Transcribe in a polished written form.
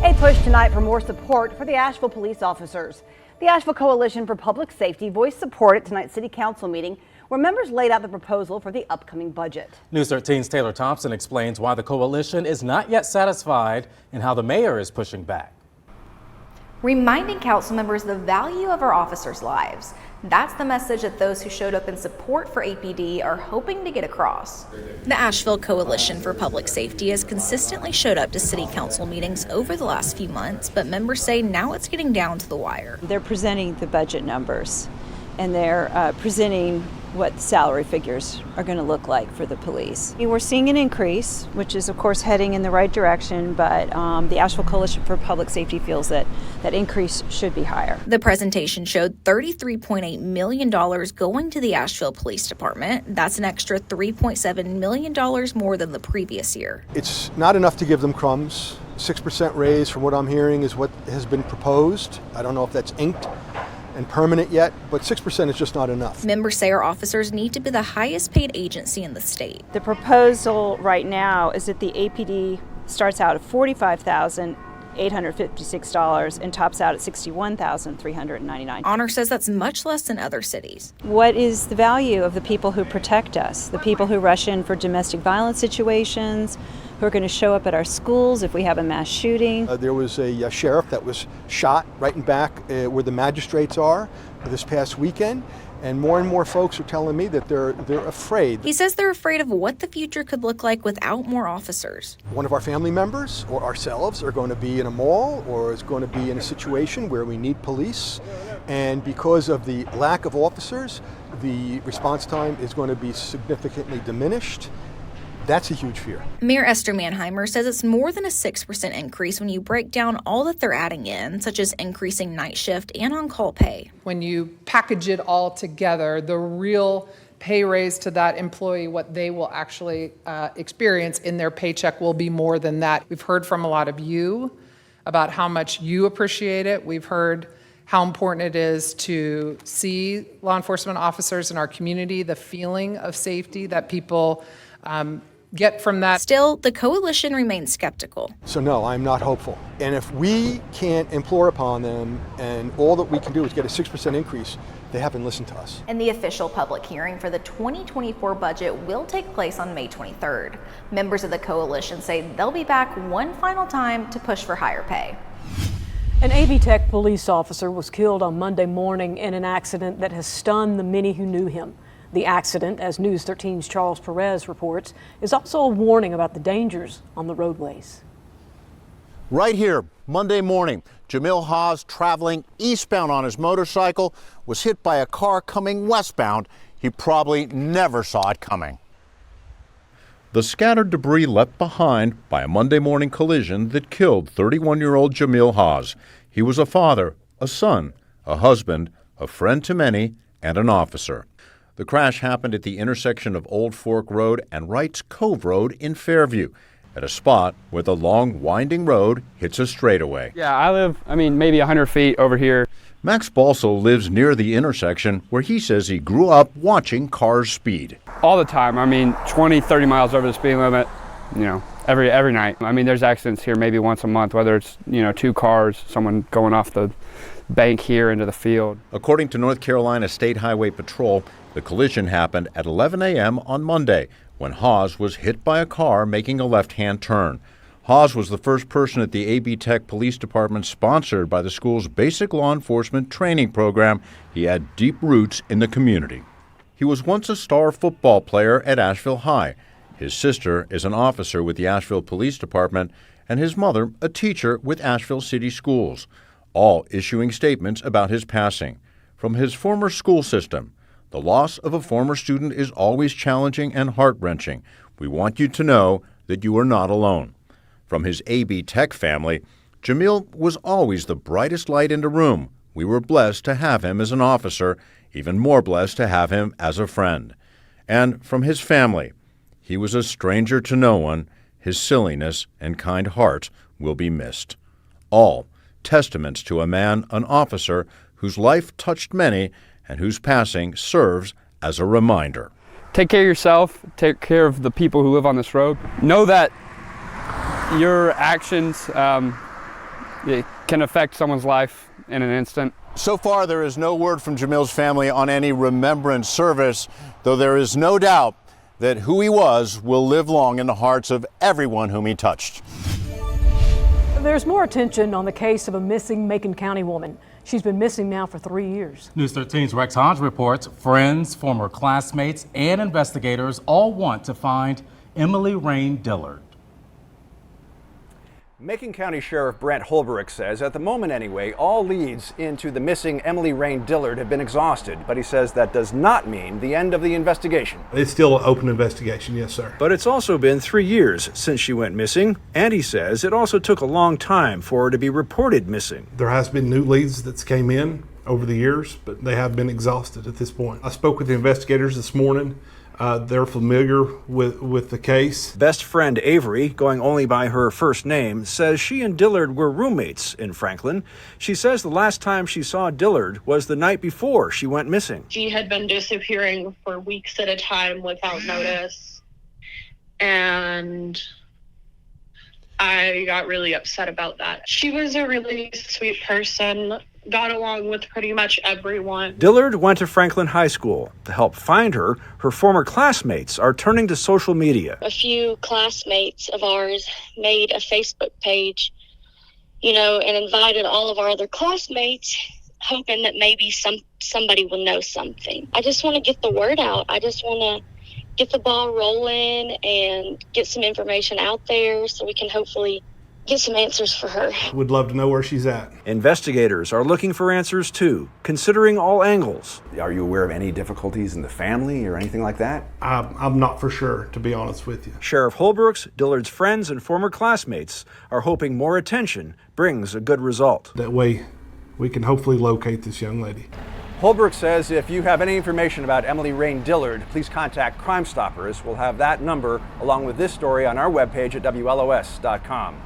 A push tonight for more support for the Asheville police officers. The Asheville Coalition for Public Safety voiced support at tonight's City Council meeting, where members laid out the proposal for the upcoming budget. News 13's Taylor Thompson explains why the coalition is not yet satisfied and how the mayor is pushing back. Reminding council members the value of our officers' lives. That's the message that those who showed up in support for APD are hoping to get across. The Asheville Coalition for Public Safety has consistently showed up to city council meetings over the last few months, but members say now it's getting down to the wire. They're presenting the budget numbers, and they're presenting what the salary figures are going to look like for the police. We're seeing an increase, which is of course heading in the right direction, but the Asheville Coalition for Public Safety feels that that increase should be higher. The presentation showed $33.8 million going to the Asheville Police Department. That's an extra $3.7 million more than the previous year. It's not enough to give them crumbs. 6% raise, from what I'm hearing, is what has been proposed. I don't know if that's inked and permanent yet, but 6% is just not enough. Members say our officers need to be the highest paid agency in the state. The proposal right now is that the APD starts out at $45,856 and tops out at $61,399. Honor says that's much less than other cities. What is the value of the people who protect us, the people who rush in for domestic violence situations, who are going to show up at our schools if we have a mass shooting? There was a sheriff that was shot right in back where the magistrates are this past weekend, and more folks are telling me that they're afraid. He says they're afraid of what the future could look like without more officers. One of our family members or ourselves are going to be in a mall or is going to be in a situation where we need police, and because of the lack of officers, the response time is going to be significantly diminished. That's a huge fear. Mayor Esther Mannheimer says it's more than a 6% increase when you break down all that they're adding in, such as increasing night shift and on-call pay. When you package it all together, the real pay raise to that employee, what they will actually experience in their paycheck will be more than that. We've heard from a lot of you about how much you appreciate it. We've heard how important it is to see law enforcement officers in our community, the feeling of safety that people get from that. Still, the coalition remains skeptical. So no, I'm not hopeful. And if we can't implore upon them and all that we can do is get a 6% increase, they haven't listened to us. And the official public hearing for the 2024 budget will take place on May 23rd. Members of the coalition say they'll be back one final time to push for higher pay. An AB Tech police officer was killed on Monday morning in an accident that has stunned the many who knew him. The accident, as News 13's Charles Perez reports, is also a warning about the dangers on the roadways. Right here, Monday morning, Jamil Haas, traveling eastbound on his motorcycle, was hit by a car coming westbound. He probably never saw it coming. The scattered debris left behind by a Monday morning collision that killed 31-year-old Jamil Haas. He was a father, a son, a husband, a friend to many, and an officer. The crash happened at the intersection of Old Fork Road and Wrights Cove Road in Fairview, at a spot where the long, winding road hits a straightaway. Yeah, I live, maybe 100 feet over here. Max Balso lives near the intersection where he says he grew up watching cars speed. All the time. 20, 30 miles over the speed limit, every night. There's accidents here maybe once a month, whether it's, two cars, someone going off the bank here into the field. According to North Carolina State Highway Patrol, the collision happened at 11 a.m. on Monday when Haas was hit by a car making a left-hand turn. Haas was the first person at the AB Tech Police Department sponsored by the school's basic law enforcement training program. He had deep roots in the community. He was once a star football player at Asheville High. His sister is an officer with the Asheville Police Department, and his mother a teacher with Asheville City Schools, all issuing statements about his passing. From his former school system, the loss of a former student is always challenging and heart-wrenching. We want you to know that you are not alone. From his AB Tech family, Jamil was always the brightest light in the room. We were blessed to have him as an officer, even more blessed to have him as a friend. And from his family, he was a stranger to no one. His silliness and kind heart will be missed. All testaments to a man, an officer, whose life touched many and whose passing serves as a reminder. Take care of yourself, take care of the people who live on this road. Know that your actions it can affect someone's life in an instant. So far, there is no word from Jamil's family on any remembrance service, though there is no doubt that who he was will live long in the hearts of everyone whom he touched. There's more attention on the case of a missing Macon County woman. She's been missing now for 3 years. News 13's Rex Hodge reports friends, former classmates, and investigators all want to find Emily Rain Dillard. Macon County Sheriff Brent Holbrook says, at the moment anyway, all leads into the missing Emily Rain Dillard have been exhausted, but he says that does not mean the end of the investigation. It's still an open investigation, yes, sir. But it's also been 3 years since she went missing, and he says it also took a long time for her to be reported missing. There has been new leads that's came in over the years, but they have been exhausted at this point. I spoke with the investigators this morning. They're familiar with the case. Best friend Avery, going only by her first name, says she and Dillard were roommates in Franklin. She says the last time she saw Dillard was the night before she went missing. She had been disappearing for weeks at a time without notice, and I got really upset about that. She was a really sweet person, got along with pretty much everyone. Dillard went to Franklin High School. To help find her, her former classmates are turning to social media. A few classmates of ours made a Facebook page, and invited all of our other classmates, hoping that maybe somebody will know something. I just want to get the word out. I just want to get the ball rolling and get some information out there so we can hopefully get some answers for her. Would love to know where she's at. Investigators are looking for answers too, considering all angles. Are you aware of any difficulties in the family or anything like that? I'm not for sure, to be honest with you. Sheriff Holbrooks, Dillard's friends, and former classmates are hoping more attention brings a good result. That way we can hopefully locate this young lady. Holbrook says if you have any information about Emily Rain Dillard, please contact Crime Stoppers. We'll have that number along with this story on our webpage at WLOS.com.